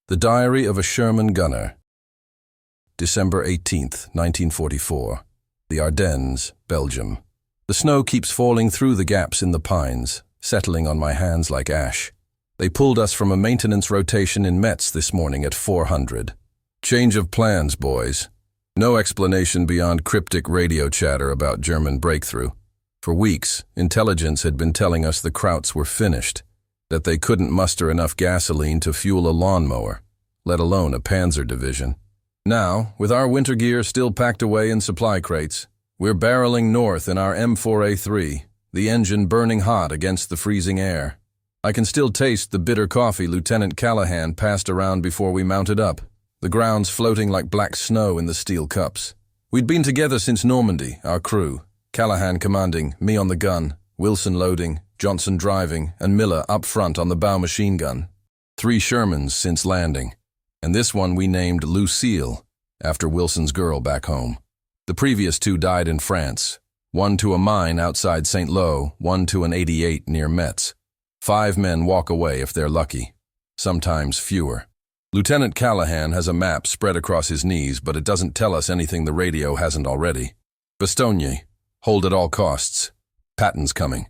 The Diary of a Sherman Gunner. December 18th, 1944. The Ardennes, Belgium. The snow keeps falling through the gaps in the pines, settling on my hands like ash. They pulled us from a maintenance rotation in Metz this morning at 400. Change of plans, boys. No explanation beyond cryptic radio chatter about German breakthrough. For weeks, intelligence had been telling us the Krauts were finished, that they couldn't muster enough gasoline to fuel a lawnmower, let alone a Panzer division. Now, with our winter gear still packed away in supply crates, we're barreling north in our M4A3, the engine burning hot against the freezing air. I can still taste the bitter coffee Lieutenant Callahan passed around before we mounted up, the grounds floating like black snow in the steel cups. We'd been together since Normandy, our crew, Callahan commanding, me on the gun, Wilson loading, Johnson driving, and Miller up front on the bow machine gun. 3 Shermans since landing, and this one we named Lucille, after Wilson's girl back home. The previous 2 died in France, one to a mine outside St. Lo, one to an 88 near Metz. 5 men walk away if they're lucky, sometimes fewer. Lieutenant Callahan has a map spread across his knees, but it doesn't tell us anything the radio hasn't already. Bastogne, hold at all costs. Patton's coming.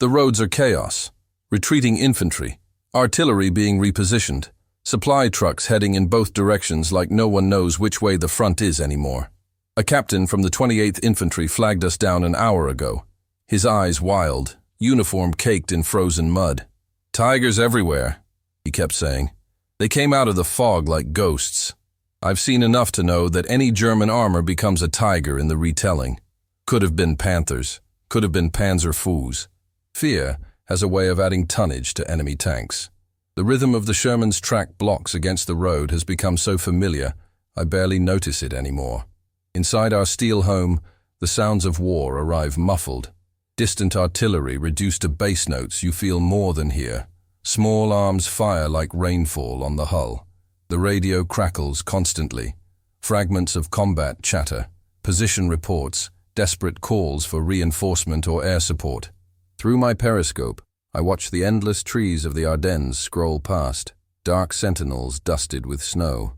The roads are chaos. Retreating infantry, artillery being repositioned, supply trucks heading in both directions like no one knows which way the front is anymore. A captain from the 28th Infantry flagged us down an hour ago, his eyes wild, uniform caked in frozen mud. Tigers everywhere, he kept saying. They came out of the fog like ghosts. I've seen enough to know that any German armor becomes a tiger in the retelling. Could have been Panthers, could have been Panzer IVs. Fear has a way of adding tonnage to enemy tanks. The rhythm of the Sherman's track blocks against the road has become so familiar, I barely notice it anymore. Inside our steel home, the sounds of war arrive muffled. Distant artillery reduced to bass notes you feel more than hear. Small arms fire like rainfall on the hull. The radio crackles constantly. Fragments of combat chatter, position reports, desperate calls for reinforcement or air support. Through my periscope, I watch the endless trees of the Ardennes scroll past, dark sentinels dusted with snow.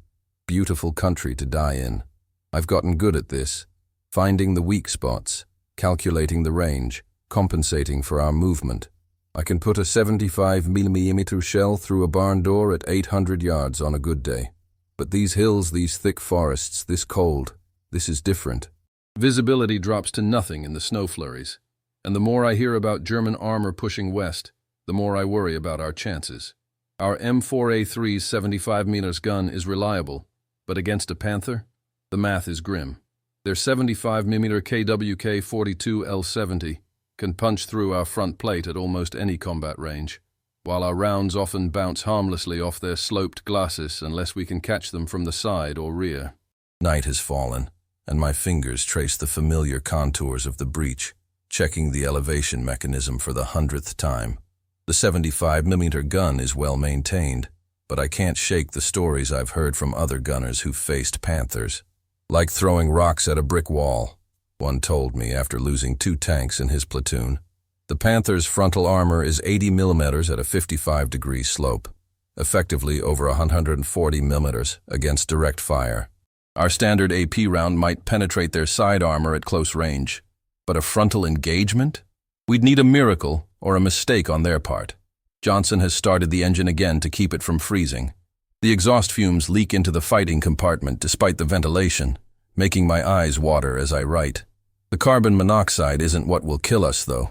Beautiful country to die in. I've gotten good at this, finding the weak spots, calculating the range, compensating for our movement. I can put a 75mm shell through a barn door at 800 yards on a good day. But these hills, these thick forests, this cold, this is different. Visibility drops to nothing in the snow flurries. And the more I hear about German armor pushing west, the more I worry about our chances. Our M4A3's 75mm gun is reliable, but against a Panther, the math is grim. Their 75mm KWK-42 L70 can punch through our front plate at almost any combat range, while our rounds often bounce harmlessly off their sloped glacis unless we can catch them from the side or rear. Night has fallen, and my fingers trace the familiar contours of the breach, checking the elevation mechanism for the 100th time. The 75mm gun is well maintained, but I can't shake the stories I've heard from other gunners who faced Panthers. Like throwing rocks at a brick wall, one told me after losing 2 tanks in his platoon. The Panther's frontal armor is 80mm at a 55-degree slope, effectively over 140mm against direct fire. Our standard AP round might penetrate their side armor at close range. But a frontal engagement? We'd need a miracle or a mistake on their part. Johnson has started the engine again to keep it from freezing. The exhaust fumes leak into the fighting compartment despite the ventilation, making my eyes water as I write. The carbon monoxide isn't what will kill us, though.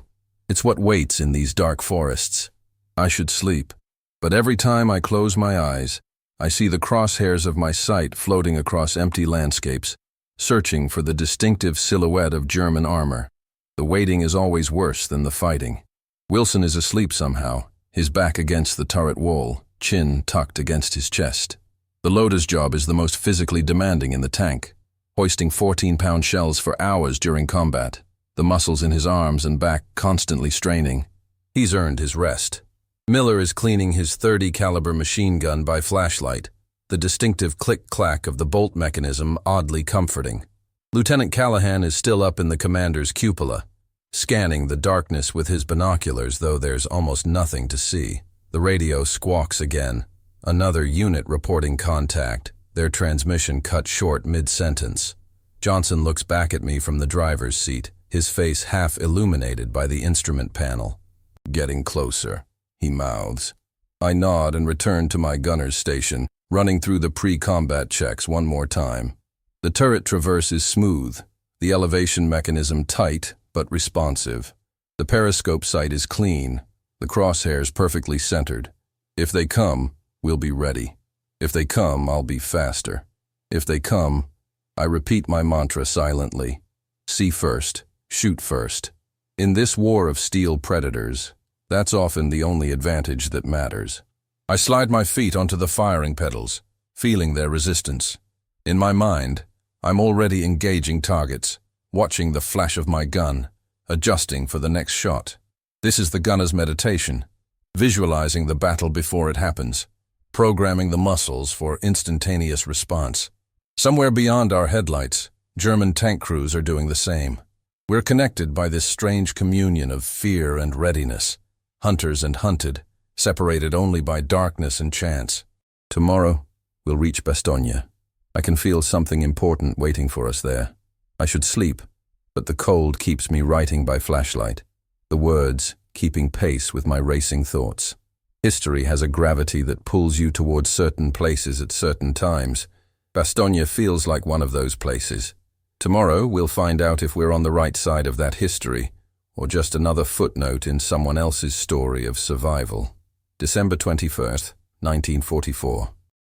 It's what waits in these dark forests. I should sleep, but every time I close my eyes, I see the crosshairs of my sight floating across empty landscapes, searching for the distinctive silhouette of German armor. The waiting is always worse than the fighting. Wilson is asleep somehow, his back against the turret wall, chin tucked against his chest. The loader's job is the most physically demanding in the tank, hoisting 14-pound shells for hours during combat, the muscles in his arms and back constantly straining. He's earned his rest. Miller is cleaning his .30 caliber machine gun by flashlight, the distinctive click-clack of the bolt mechanism oddly comforting. Lieutenant Callahan is still up in the commander's cupola, scanning the darkness with his binoculars, though there's almost nothing to see. The radio squawks again. Another unit reporting contact, their transmission cut short mid-sentence. Johnson looks back at me from the driver's seat, his face half illuminated by the instrument panel. "Getting closer," he mouths. I nod and return to my gunner's station, running through the pre-combat checks one more time. The turret traverse is smooth, the elevation mechanism tight but responsive. The periscope sight is clean, the crosshairs perfectly centered. If they come, we'll be ready. If they come, I'll be faster. If they come, I repeat my mantra silently. See first, shoot first. In this war of steel predators, that's often the only advantage that matters. I slide my feet onto the firing pedals, feeling their resistance. In my mind, I'm already engaging targets, watching the flash of my gun, adjusting for the next shot. This is the gunner's meditation, visualizing the battle before it happens, programming the muscles for instantaneous response. Somewhere beyond our headlights, German tank crews are doing the same. We're connected by this strange communion of fear and readiness, hunters and hunted, separated only by darkness and chance. Tomorrow, we'll reach Bastogne. I can feel something important waiting for us there. I should sleep, but the cold keeps me writing by flashlight, the words keeping pace with my racing thoughts. History has a gravity that pulls you towards certain places at certain times. Bastogne feels like one of those places. Tomorrow, we'll find out if we're on the right side of that history, or just another footnote in someone else's story of survival. December 21st, 1944.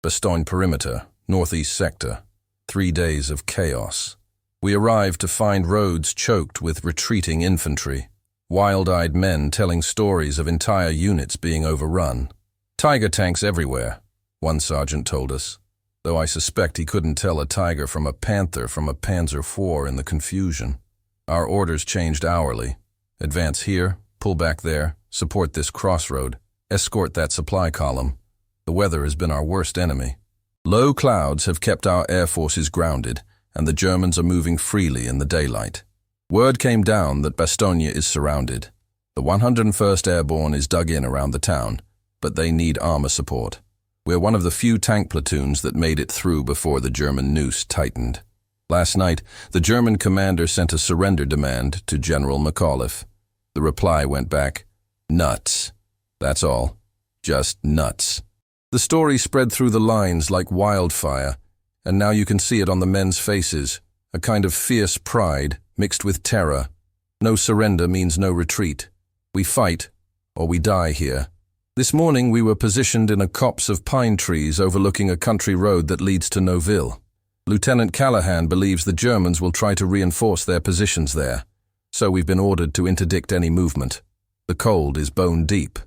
Bastogne perimeter, northeast sector. 3 days of chaos. We arrived to find roads choked with retreating infantry, wild-eyed men telling stories of entire units being overrun. Tiger tanks everywhere, one sergeant told us, though I suspect he couldn't tell a Tiger from a Panther from a Panzer IV in the confusion. Our orders changed hourly. Advance here, pull back there, support this crossroad, escort that supply column. The weather has been our worst enemy. Low clouds have kept our air forces grounded, and the Germans are moving freely in the daylight. Word came down that Bastogne is surrounded. The 101st Airborne is dug in around the town, but they need armor support. We're one of the few tank platoons that made it through before the German noose tightened. Last night, the German commander sent a surrender demand to General McAuliffe. The reply went back, "Nuts." That's all. Just nuts. The story spread through the lines like wildfire, and now you can see it on the men's faces, a kind of fierce pride mixed with terror. No surrender means no retreat. We fight, or we die here. This morning we were positioned in a copse of pine trees overlooking a country road that leads to Noville. Lieutenant Callahan believes the Germans will try to reinforce their positions there, so we've been ordered to interdict any movement. The cold is bone deep.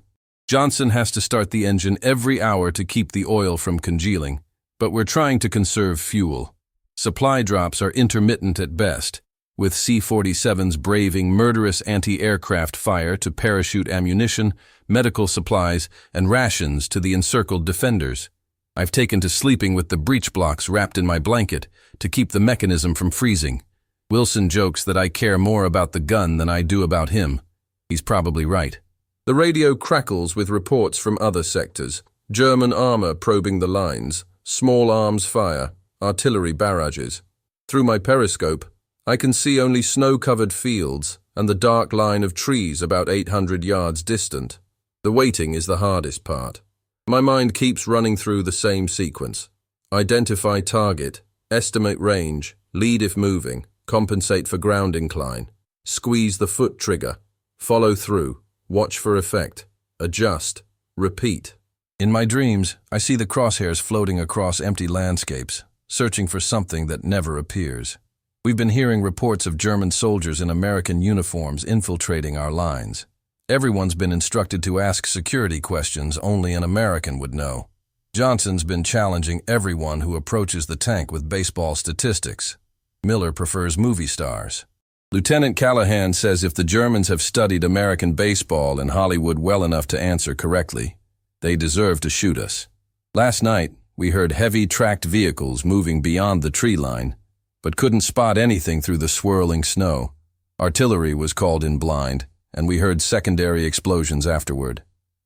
Johnson has to start the engine every hour to keep the oil from congealing, but we're trying to conserve fuel. Supply drops are intermittent at best, with C-47s braving murderous anti-aircraft fire to parachute ammunition, medical supplies, and rations to the encircled defenders. I've taken to sleeping with the breech blocks wrapped in my blanket to keep the mechanism from freezing. Wilson jokes that I care more about the gun than I do about him. He's probably right. The radio crackles with reports from other sectors. German armor probing the lines, small arms fire, artillery barrages. Through my periscope, I can see only snow-covered fields and the dark line of trees about 800 yards distant. The waiting is the hardest part. My mind keeps running through the same sequence. Identify target, estimate range, lead if moving, compensate for ground incline, squeeze the foot trigger, follow through, watch for effect, adjust, repeat. In my dreams, I see the crosshairs floating across empty landscapes, searching for something that never appears. We've been hearing reports of German soldiers in American uniforms infiltrating our lines. Everyone's been instructed to ask security questions only an American would know. Johnson's been challenging everyone who approaches the tank with baseball statistics. Miller prefers movie stars. Lieutenant Callahan says if the Germans have studied American baseball in Hollywood well enough to answer correctly, they deserve to shoot us. Last night, we heard heavy tracked vehicles moving beyond the tree line, but couldn't spot anything through the swirling snow. Artillery was called in blind, and we heard secondary explosions afterward.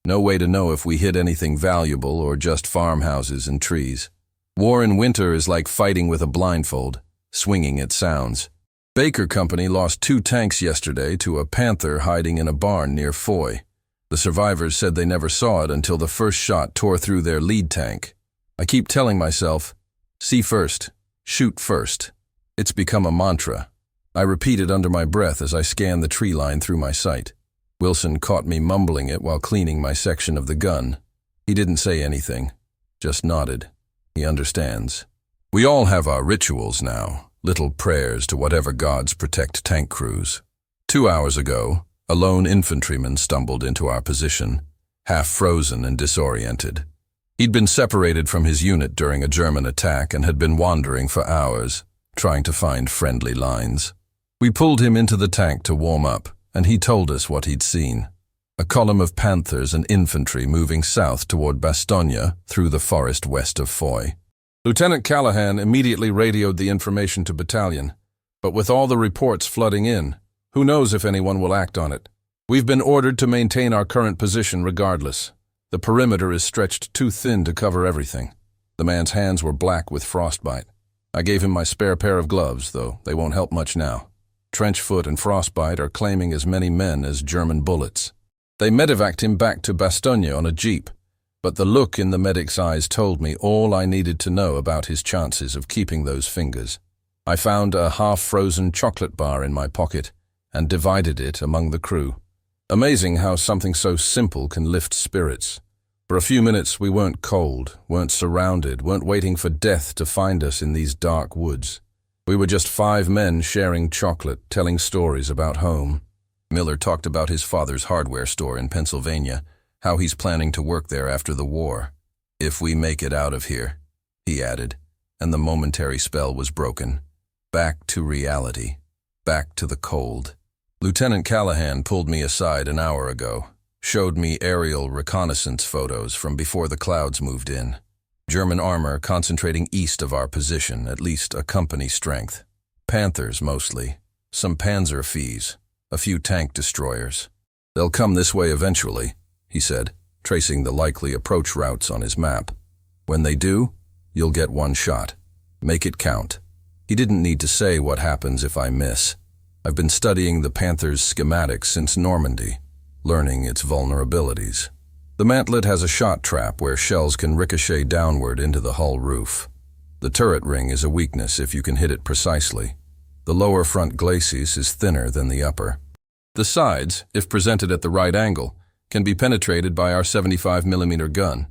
No way to know if we hit anything valuable or just farmhouses and trees. War in winter is like fighting with a blindfold, swinging at sounds. Baker Company lost 2 tanks yesterday to a Panther hiding in a barn near Foy. The survivors said they never saw it until the first shot tore through their lead tank. I keep telling myself, see first, shoot first. It's become a mantra. I repeat it under my breath as I scan the tree line through my sight. Wilson caught me mumbling it while cleaning my section of the gun. He didn't say anything, just nodded. He understands. We all have our rituals now, little prayers to whatever gods protect tank crews. 2 hours ago, a lone infantryman stumbled into our position, half frozen and disoriented. He'd been separated from his unit during a German attack and had been wandering for hours, trying to find friendly lines. We pulled him into the tank to warm up, and he told us what he'd seen. A column of Panthers and infantry moving south toward Bastogne through the forest west of Foy. Lieutenant Callahan immediately radioed the information to battalion, but with all the reports flooding in, who knows if anyone will act on it. We've been ordered to maintain our current position regardless. The perimeter is stretched too thin to cover everything. The man's hands were black with frostbite. I gave him my spare pair of gloves, though they won't help much now. Trench foot and frostbite are claiming as many men as German bullets. They medevaced him back to Bastogne on a jeep, but the look in the medic's eyes told me all I needed to know about his chances of keeping those fingers. I found a half-frozen chocolate bar in my pocket and divided it among the crew. Amazing how something so simple can lift spirits. For a few minutes we weren't cold, weren't surrounded, weren't waiting for death to find us in these dark woods. We were just 5 men sharing chocolate, telling stories about home. Miller talked about his father's hardware store in Pennsylvania, how he's planning to work there after the war. If we make it out of here, he added, and the momentary spell was broken. Back to reality. Back to the cold. Lieutenant Callahan pulled me aside an hour ago, showed me aerial reconnaissance photos from before the clouds moved in. German armor concentrating east of our position, at least a company strength. Panthers mostly, some Panzer V's, a few tank destroyers. They'll come this way eventually, he said, tracing the likely approach routes on his map. When they do, you'll get 1 shot. Make it count. He didn't need to say what happens if I miss. I've been studying the Panther's schematics since Normandy, learning its vulnerabilities. The mantlet has a shot trap where shells can ricochet downward into the hull roof. The turret ring is a weakness if you can hit it precisely. The lower front glacis is thinner than the upper. The sides, if presented at the right angle, can be penetrated by our 75mm gun.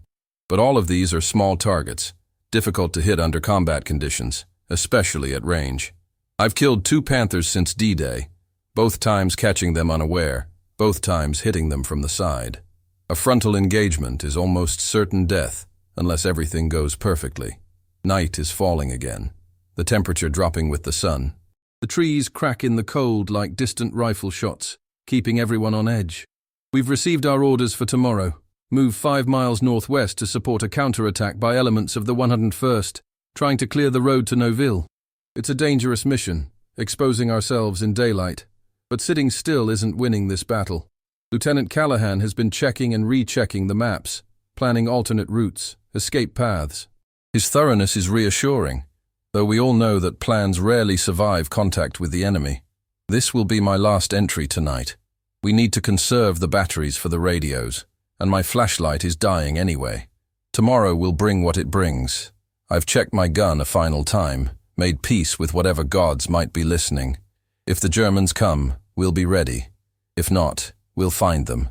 But all of these are small targets, difficult to hit under combat conditions, especially at range. I've killed 2 Panthers since D-Day, both times catching them unaware, both times hitting them from the side. A frontal engagement is almost certain death, unless everything goes perfectly. Night is falling again, the temperature dropping with the sun. The trees crack in the cold like distant rifle shots, keeping everyone on edge. We've received our orders for tomorrow. Move 5 miles northwest to support a counterattack by elements of the 101st, trying to clear the road to Noville. It's a dangerous mission, exposing ourselves in daylight. But sitting still isn't winning this battle. Lieutenant Callahan has been checking and rechecking the maps, planning alternate routes, escape paths. His thoroughness is reassuring, though we all know that plans rarely survive contact with the enemy. This will be my last entry tonight. We need to conserve the batteries for the radios, and my flashlight is dying anyway. Tomorrow will bring what it brings. I've checked my gun a final time, made peace with whatever gods might be listening. If the Germans come, we'll be ready. If not, we'll find them.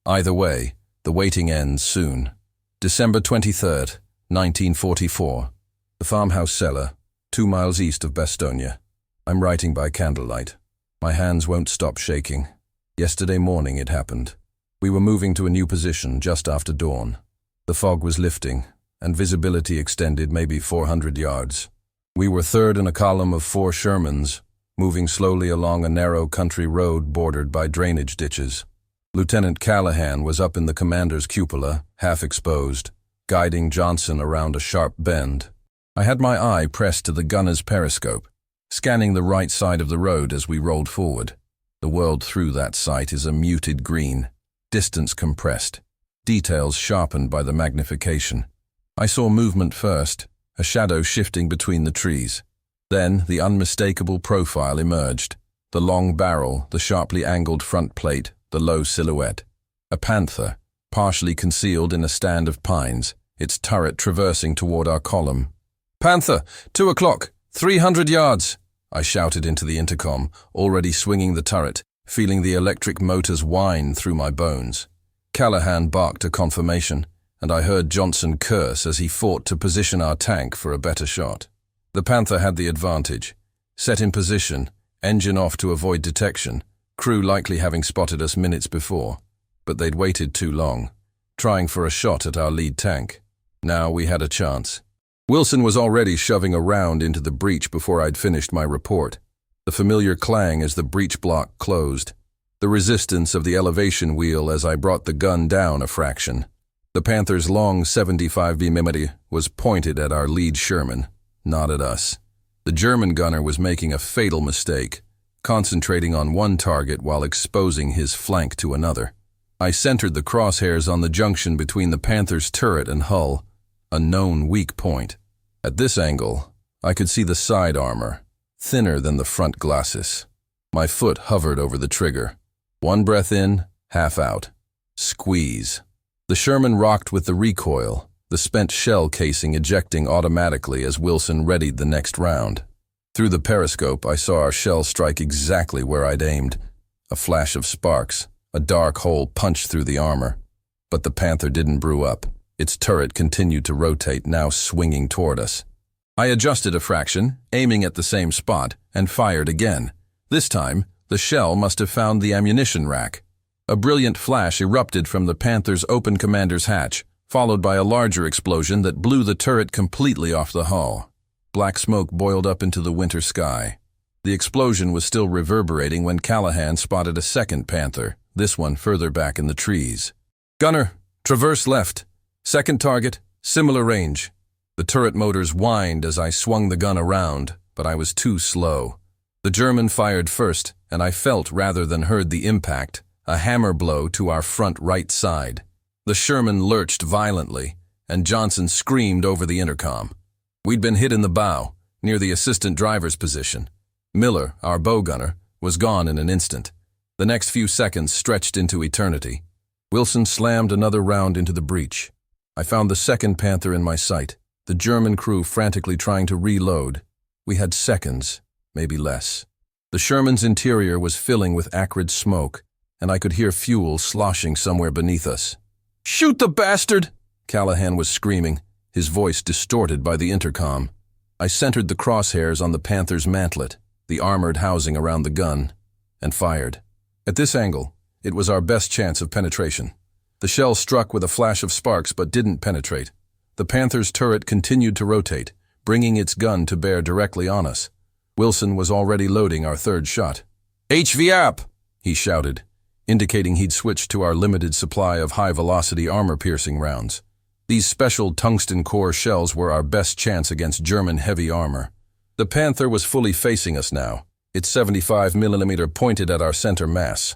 Either way, the waiting ends soon. December 23rd, 1944. The farmhouse cellar, 2 miles east of Bastogne. I'm writing by candlelight. My hands won't stop shaking. Yesterday morning it happened. We were moving to a new position just after dawn. The fog was lifting, and visibility extended maybe 400 yards. We were third in a column of 4 Shermans, moving slowly along a narrow country road bordered by drainage ditches. Lieutenant Callahan was up in the commander's cupola, half exposed, guiding Johnson around a sharp bend. I had my eye pressed to the gunner's periscope, scanning the right side of the road as we rolled forward. The world through that sight is a muted green, distance compressed. details sharpened by the magnification. I saw movement first, a shadow shifting between the trees. Then the unmistakable profile emerged. The long barrel, the sharply angled front plate, the low silhouette. A Panther, partially concealed in a stand of pines, its turret traversing toward our column. "Panther, 2 o'clock, 300 yards!" I shouted into the intercom, already swinging the turret, feeling the electric motors whine through my bones. Callahan barked a confirmation, and I heard Johnson curse as he fought to position our tank for a better shot. The Panther had the advantage. Set in position, engine off to avoid detection, crew likely having spotted us minutes before. But they'd waited too long, trying for a shot at our lead tank. Now we had a chance. Wilson was already shoving a round into the breech before I'd finished my report. The familiar clang as the breech block closed. The resistance of the elevation wheel as I brought the gun down a fraction. The Panther's long 75 mm was pointed at our lead Sherman, not at us. The German gunner was making a fatal mistake, concentrating on one target while exposing his flank to another. I centered the crosshairs on the junction between the Panther's turret and hull, a known weak point. At this angle, I could see the side armor, thinner than the front glacis. My foot hovered over the trigger. One breath in, half out. Squeeze. The Sherman rocked with the recoil, the spent shell casing ejecting automatically as Wilson readied the next round. Through the periscope, I saw our shell strike exactly where I'd aimed. A flash of sparks, a dark hole punched through the armor. But the Panther didn't brew up. Its turret continued to rotate, now swinging toward us. I adjusted a fraction, aiming at the same spot, and fired again. This time, the shell must have found the ammunition rack. A brilliant flash erupted from the Panther's open commander's hatch, followed by a larger explosion that blew the turret completely off the hull. Black smoke boiled up into the winter sky. The explosion was still reverberating when Callahan spotted a second Panther, this one further back in the trees. "Gunner, traverse left. Second target, similar range." The turret motors whined as I swung the gun around, but I was too slow. The German fired first, and I felt rather than heard the impact, a hammer blow to our front right side. The Sherman lurched violently, and Johnson screamed over the intercom. We'd been hit in the bow, near the assistant driver's position. Miller, our bow gunner, was gone in an instant. The next few seconds stretched into eternity. Wilson slammed another round into the breech. I found the second Panther in my sight, the German crew frantically trying to reload. We had seconds, maybe less. The Sherman's interior was filling with acrid smoke, and I could hear fuel sloshing somewhere beneath us. "Shoot the bastard!" Callahan was screaming, his voice distorted by the intercom. I centered the crosshairs on the Panther's mantlet, the armored housing around the gun, and fired. At this angle, it was our best chance of penetration. The shell struck with a flash of sparks but didn't penetrate. The Panther's turret continued to rotate, bringing its gun to bear directly on us. Wilson was already loading our third shot. "HV up!" he shouted, indicating he'd switched to our limited supply of high-velocity armor-piercing rounds. These special tungsten core shells were our best chance against German heavy armor. The Panther was fully facing us now, its 75 mm pointed at our center mass.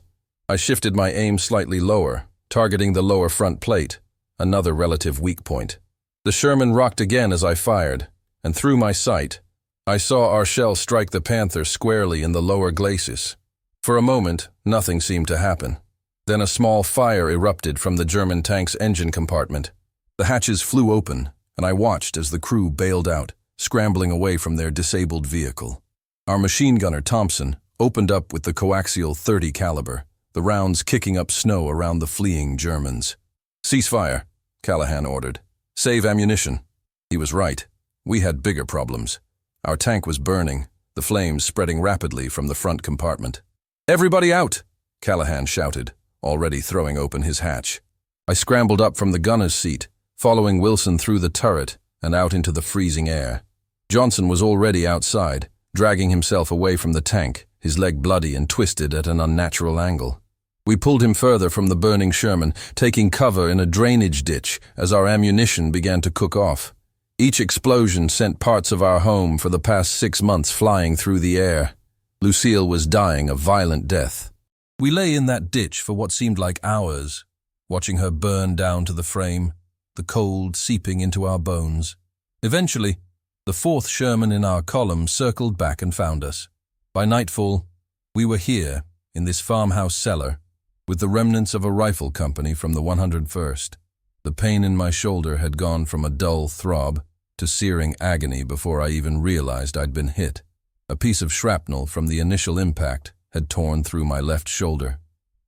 I shifted my aim slightly lower, targeting the lower front plate, another relative weak point. The Sherman rocked again as I fired, and through my sight, I saw our shell strike the Panther squarely in the lower glacis. For a moment, nothing seemed to happen. Then a small fire erupted from the German tank's engine compartment. The hatches flew open, and I watched as the crew bailed out, scrambling away from their disabled vehicle. Our machine gunner, Thompson, opened up with the coaxial .30 caliber, the rounds kicking up snow around the fleeing Germans. "Cease fire," Callahan ordered. "Save ammunition." He was right. We had bigger problems. Our tank was burning, the flames spreading rapidly from the front compartment. "Everybody out!" Callahan shouted, already throwing open his hatch. I scrambled up from the gunner's seat, following Wilson through the turret and out into the freezing air. Johnson was already outside, dragging himself away from the tank, his leg bloody and twisted at an unnatural angle. We pulled him further from the burning Sherman, taking cover in a drainage ditch as our ammunition began to cook off. Each explosion sent parts of our home for the past 6 months flying through the air. Lucille was dying a violent death. We lay in that ditch for what seemed like hours, watching her burn down to the frame, the cold seeping into our bones. Eventually, the 4th Sherman in our column circled back and found us. By nightfall, we were here, in this farmhouse cellar, with the remnants of a rifle company from the 101st. The pain in my shoulder had gone from a dull throb to searing agony before I even realized I'd been hit. A piece of shrapnel from the initial impact had torn through my left shoulder.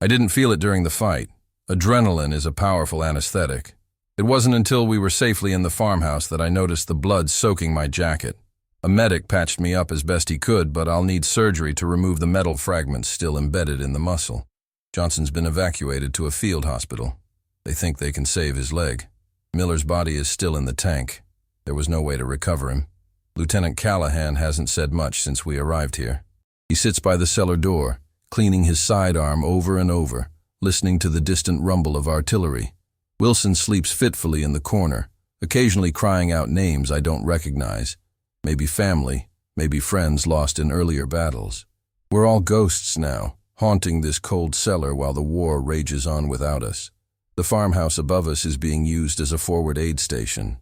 I didn't feel it during the fight. Adrenaline is a powerful anesthetic. It wasn't until we were safely in the farmhouse that I noticed the blood soaking my jacket. A medic patched me up as best he could, but I'll need surgery to remove the metal fragments still embedded in the muscle. Johnson's been evacuated to a field hospital. They think they can save his leg. Miller's body is still in the tank. There was no way to recover him. Lieutenant Callahan hasn't said much since we arrived here. He sits by the cellar door, cleaning his sidearm over and over, listening to the distant rumble of artillery. Wilson sleeps fitfully in the corner, occasionally crying out names I don't recognize. Maybe family, maybe friends lost in earlier battles. We're all ghosts now, haunting this cold cellar while the war rages on without us. The farmhouse above us is being used as a forward aid station.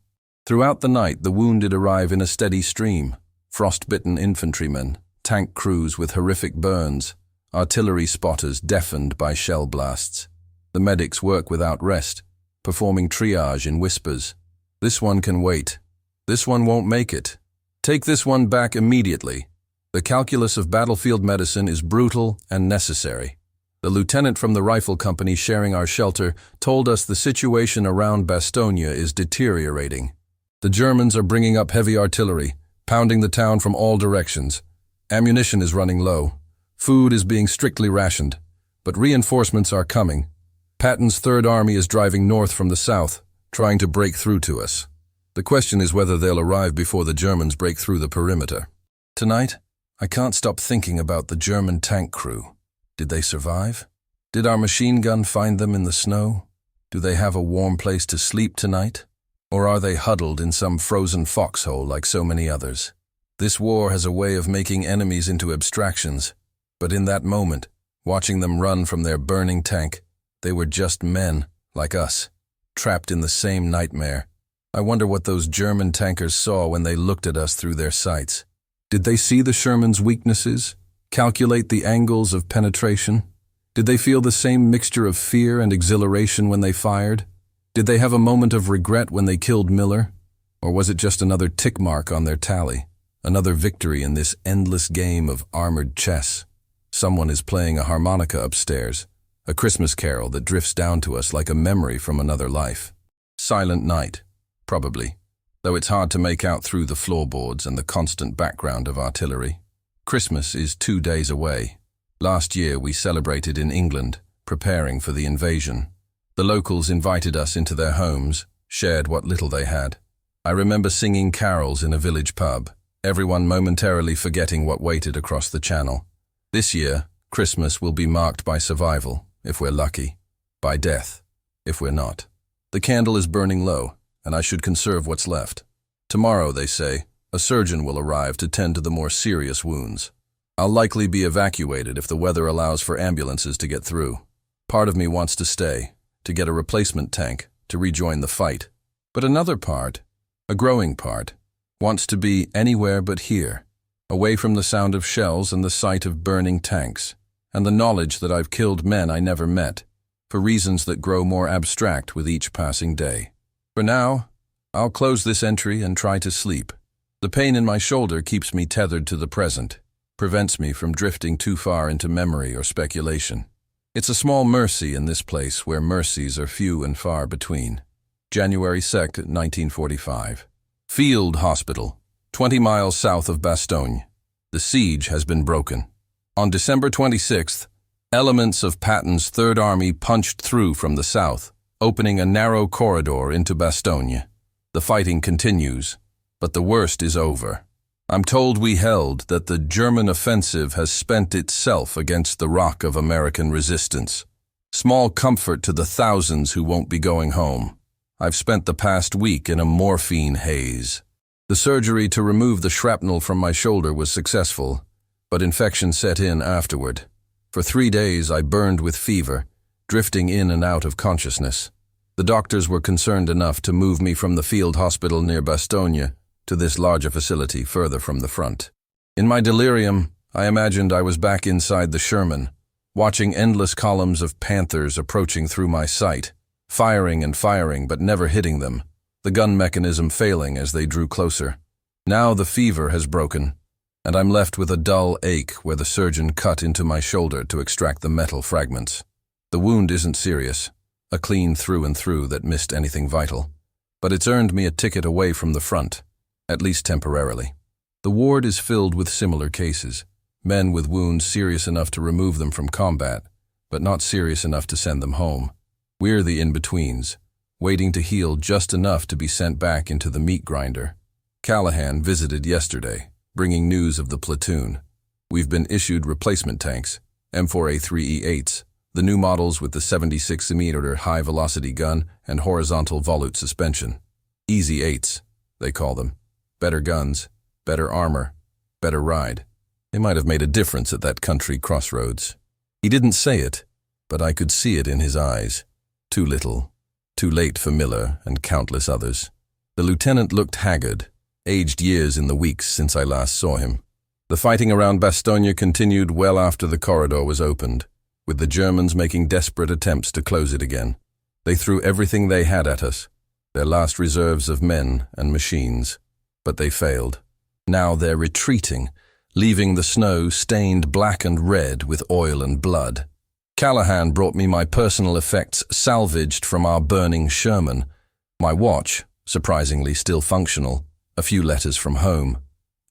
Throughout the night, the wounded arrive in a steady stream. Frost-bitten infantrymen, tank crews with horrific burns, artillery spotters deafened by shell blasts. The medics work without rest, performing triage in whispers. This one can wait. This one won't make it. Take this one back immediately. The calculus of battlefield medicine is brutal and necessary. The lieutenant from the rifle company sharing our shelter told us the situation around Bastogne is deteriorating. The Germans are bringing up heavy artillery, pounding the town from all directions. Ammunition is running low. Food is being strictly rationed, but reinforcements are coming. Patton's Third Army is driving north from the south, trying to break through to us. The question is whether they'll arrive before the Germans break through the perimeter. Tonight, I can't stop thinking about the German tank crew. Did they survive? Did our machine gun find them in the snow? Do they have a warm place to sleep tonight? Or are they huddled in some frozen foxhole like so many others? This war has a way of making enemies into abstractions, but in that moment, watching them run from their burning tank, they were just men, like us, trapped in the same nightmare. I wonder what those German tankers saw when they looked at us through their sights. Did they see the Sherman's weaknesses? Calculate the angles of penetration? Did they feel the same mixture of fear and exhilaration when they fired? Did they have a moment of regret when they killed Miller? Or was it just another tick mark on their tally? Another victory in this endless game of armored chess? Someone is playing a harmonica upstairs, a Christmas carol that drifts down to us like a memory from another life. Silent night, probably, though it's hard to make out through the floorboards and the constant background of artillery. Christmas is 2 days away. Last year we celebrated in England, preparing for the invasion. The locals invited us into their homes, shared what little they had. I remember singing carols in a village pub, everyone momentarily forgetting what waited across the channel. This year, Christmas will be marked by survival, if we're lucky, by death, if we're not. The candle is burning low, and I should conserve what's left. Tomorrow, they say, a surgeon will arrive to tend to the more serious wounds. I'll likely be evacuated if the weather allows for ambulances to get through. Part of me wants to stay, to get a replacement tank, to rejoin the fight. But another part, a growing part, wants to be anywhere but here, away from the sound of shells and the sight of burning tanks, and the knowledge that I've killed men I never met, for reasons that grow more abstract with each passing day. For now, I'll close this entry and try to sleep. The pain in my shoulder keeps me tethered to the present, prevents me from drifting too far into memory or speculation. It's a small mercy in this place where mercies are few and far between. January 2nd, 1945. Field Hospital, 20 miles south of Bastogne. The siege has been broken. On December 26th, elements of Patton's Third Army punched through from the south, opening a narrow corridor into Bastogne. The fighting continues, but the worst is over. I'm told we held that the German offensive has spent itself against the rock of American resistance. Small comfort to the thousands who won't be going home. I've spent the past week in a morphine haze. The surgery to remove the shrapnel from my shoulder was successful, but infection set in afterward. For 3 days I burned with fever, drifting in and out of consciousness. The doctors were concerned enough to move me from the field hospital near Bastogne to this larger facility further from the front. In my delirium, I imagined I was back inside the Sherman, watching endless columns of Panthers approaching through my sight, firing and firing but never hitting them, the gun mechanism failing as they drew closer. Now the fever has broken, and I'm left with a dull ache where the surgeon cut into my shoulder to extract the metal fragments. The wound isn't serious, a clean through and through that missed anything vital, but it's earned me a ticket away from the front, at least temporarily. The ward is filled with similar cases, men with wounds serious enough to remove them from combat, but not serious enough to send them home. We're the in-betweens, waiting to heal just enough to be sent back into the meat grinder. Callahan visited yesterday, bringing news of the platoon. We've been issued replacement tanks, M4A3 E8s, the new models with the 76mm high-velocity gun and horizontal volute suspension. Easy 8s, they call them. Better guns, better armor, better ride. They might have made a difference at that country crossroads. He didn't say it, but I could see it in his eyes. Too little, too late for Miller and countless others. The lieutenant looked haggard, aged years in the weeks since I last saw him. The fighting around Bastogne continued well after the corridor was opened, with the Germans making desperate attempts to close it again. They threw everything they had at us, their last reserves of men and machines, but they failed. Now they're retreating, leaving the snow stained black and red with oil and blood. Callahan brought me my personal effects salvaged from our burning Sherman, my watch, surprisingly still functional, a few letters from home,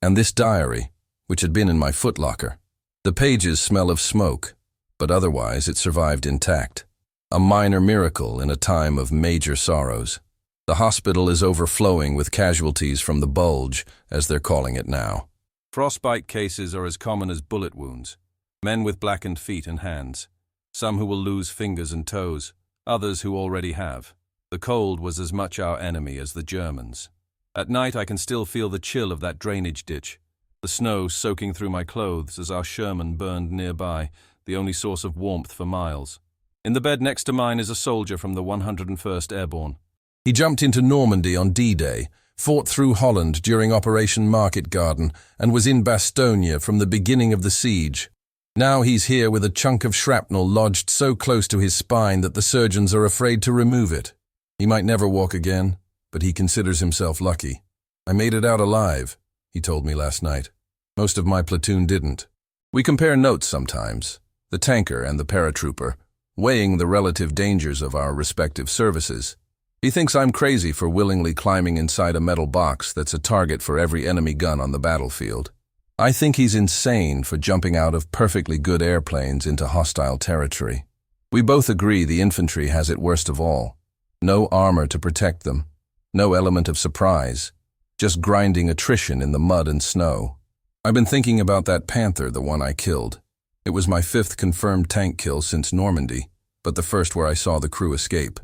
and this diary, which had been in my footlocker. The pages smell of smoke, but otherwise it survived intact. A minor miracle in a time of major sorrows. The hospital is overflowing with casualties from the Bulge, as they're calling it now. Frostbite cases are as common as bullet wounds. Men with blackened feet and hands. Some who will lose fingers and toes, others who already have. The cold was as much our enemy as the Germans. At night I can still feel the chill of that drainage ditch, the snow soaking through my clothes as our Sherman burned nearby, the only source of warmth for miles. In the bed next to mine is a soldier from the 101st Airborne. He jumped into Normandy on D-Day, fought through Holland during Operation Market Garden, and was in Bastogne from the beginning of the siege. Now he's here with a chunk of shrapnel lodged so close to his spine that the surgeons are afraid to remove it. He might never walk again, but he considers himself lucky. I made it out alive, he told me last night. Most of my platoon didn't. We compare notes sometimes, the tanker and the paratrooper, weighing the relative dangers of our respective services. He thinks I'm crazy for willingly climbing inside a metal box that's a target for every enemy gun on the battlefield. I think he's insane for jumping out of perfectly good airplanes into hostile territory. We both agree the infantry has it worst of all. No armor to protect them. No element of surprise, just grinding attrition in the mud and snow. I've been thinking about that Panther, the one I killed. It was my 5th confirmed tank kill since Normandy, but the first where I saw the crew escape.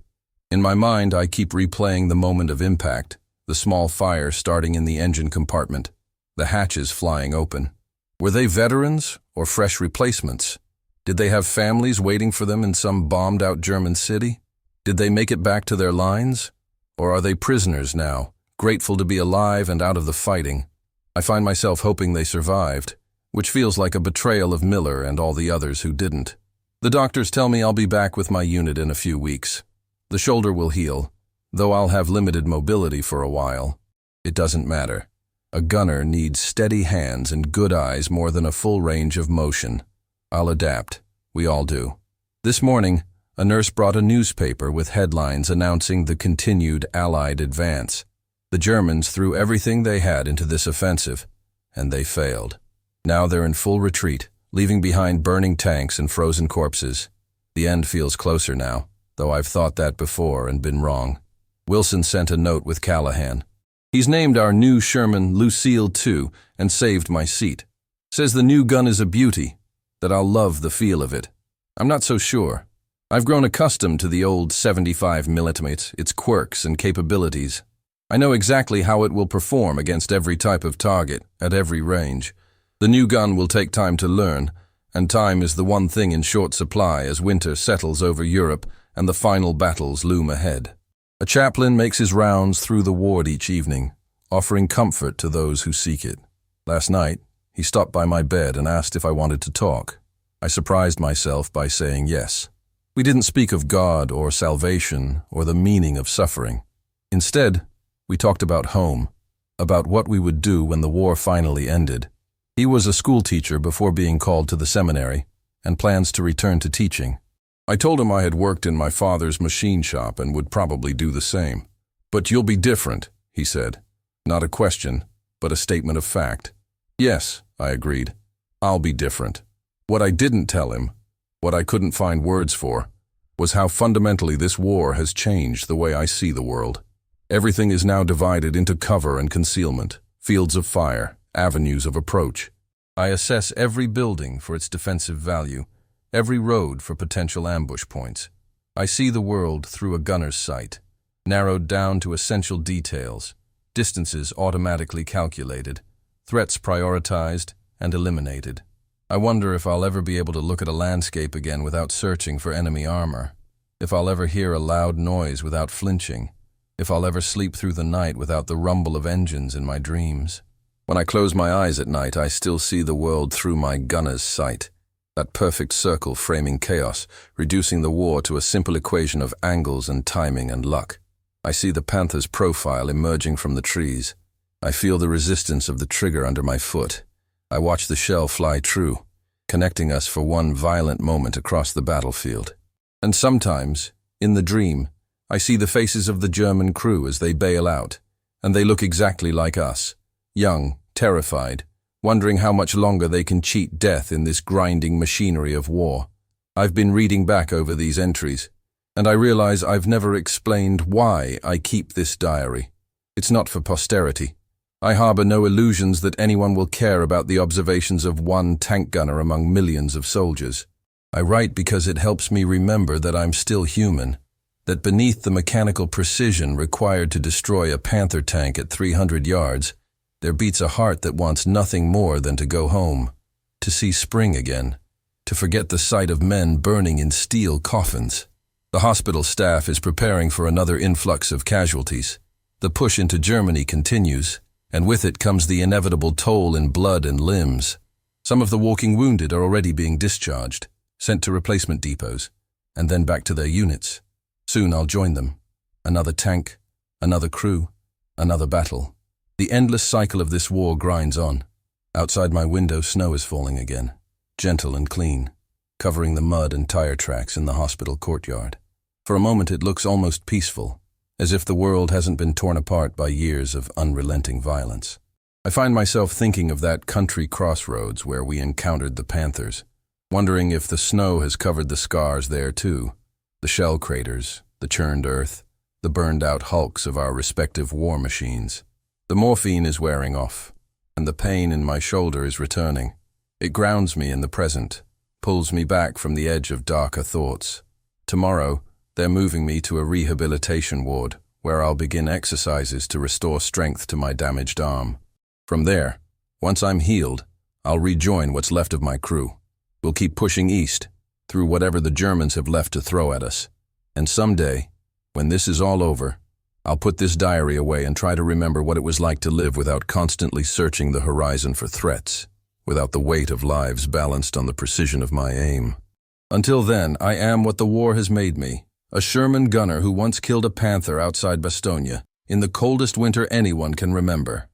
In my mind, I keep replaying the moment of impact, the small fire starting in the engine compartment, the hatches flying open. Were they veterans or fresh replacements? Did they have families waiting for them in some bombed-out German city? Did they make it back to their lines? Or are they prisoners now, grateful to be alive and out of the fighting? I find myself hoping they survived, which feels like a betrayal of Miller and all the others who didn't. The doctors tell me I'll be back with my unit in a few weeks. The shoulder will heal, though I'll have limited mobility for a while. It doesn't matter. A gunner needs steady hands and good eyes more than a full range of motion. I'll adapt. We all do. This morning, a nurse brought a newspaper with headlines announcing the continued Allied advance. The Germans threw everything they had into this offensive, and they failed. Now they're in full retreat, leaving behind burning tanks and frozen corpses. The end feels closer now, though I've thought that before and been wrong. Wilson sent a note with Callahan. He's named our new Sherman Lucille 2 and saved my seat. Says the new gun is a beauty, that I'll love the feel of it. I'm not so sure. I've grown accustomed to the old 75mm, its quirks and capabilities. I know exactly how it will perform against every type of target, at every range. The new gun will take time to learn, and time is the one thing in short supply as winter settles over Europe and the final battles loom ahead. A chaplain makes his rounds through the ward each evening, offering comfort to those who seek it. Last night, he stopped by my bed and asked if I wanted to talk. I surprised myself by saying yes. We didn't speak of God or salvation or the meaning of suffering. Instead, we talked about home, about what we would do when the war finally ended. He was a school teacher before being called to the seminary and plans to return to teaching. I told him I had worked in my father's machine shop and would probably do the same. "But you'll be different," he said. Not a question, but a statement of fact. "Yes," I agreed. "I'll be different." What I didn't tell him, what I couldn't find words for, was how fundamentally this war has changed the way I see the world. Everything is now divided into cover and concealment, fields of fire, avenues of approach. I assess every building for its defensive value, every road for potential ambush points. I see the world through a gunner's sight, narrowed down to essential details, distances automatically calculated, threats prioritized and eliminated. I wonder if I'll ever be able to look at a landscape again without searching for enemy armor, if I'll ever hear a loud noise without flinching, if I'll ever sleep through the night without the rumble of engines in my dreams. When I close my eyes at night, I still see the world through my gunner's sight, that perfect circle framing chaos, reducing the war to a simple equation of angles and timing and luck. I see the Panther's profile emerging from the trees. I feel the resistance of the trigger under my foot. I watch the shell fly true, connecting us for one violent moment across the battlefield. And sometimes, in the dream, I see the faces of the German crew as they bail out, and they look exactly like us, young, terrified, wondering how much longer they can cheat death in this grinding machinery of war. I've been reading back over these entries, and I realize I've never explained why I keep this diary. It's not for posterity. I harbor no illusions that anyone will care about the observations of one tank gunner among millions of soldiers. I write because it helps me remember that I'm still human, that beneath the mechanical precision required to destroy a Panther tank at 300 yards, there beats a heart that wants nothing more than to go home, to see spring again, to forget the sight of men burning in steel coffins. The hospital staff is preparing for another influx of casualties. The push into Germany continues, and with it comes the inevitable toll in blood and limbs. Some of the walking wounded are already being discharged, sent to replacement depots, and then back to their units. Soon I'll join them. Another tank, another crew, another battle. The endless cycle of this war grinds on. Outside my window, snow is falling again, gentle and clean, covering the mud and tire tracks in the hospital courtyard. For a moment it looks almost peaceful, as if the world hasn't been torn apart by years of unrelenting violence. I find myself thinking of that country crossroads where we encountered the Panthers, wondering if the snow has covered the scars there too, the shell craters, the churned earth, the burned-out hulks of our respective war machines. The morphine is wearing off, and the pain in my shoulder is returning. It grounds me in the present, pulls me back from the edge of darker thoughts. Tomorrow, they're moving me to a rehabilitation ward, where I'll begin exercises to restore strength to my damaged arm. From there, once I'm healed, I'll rejoin what's left of my crew. We'll keep pushing east, through whatever the Germans have left to throw at us. And someday, when this is all over, I'll put this diary away and try to remember what it was like to live without constantly searching the horizon for threats, without the weight of lives balanced on the precision of my aim. Until then, I am what the war has made me, a Sherman gunner who once killed a Panther outside Bastogne, in the coldest winter anyone can remember.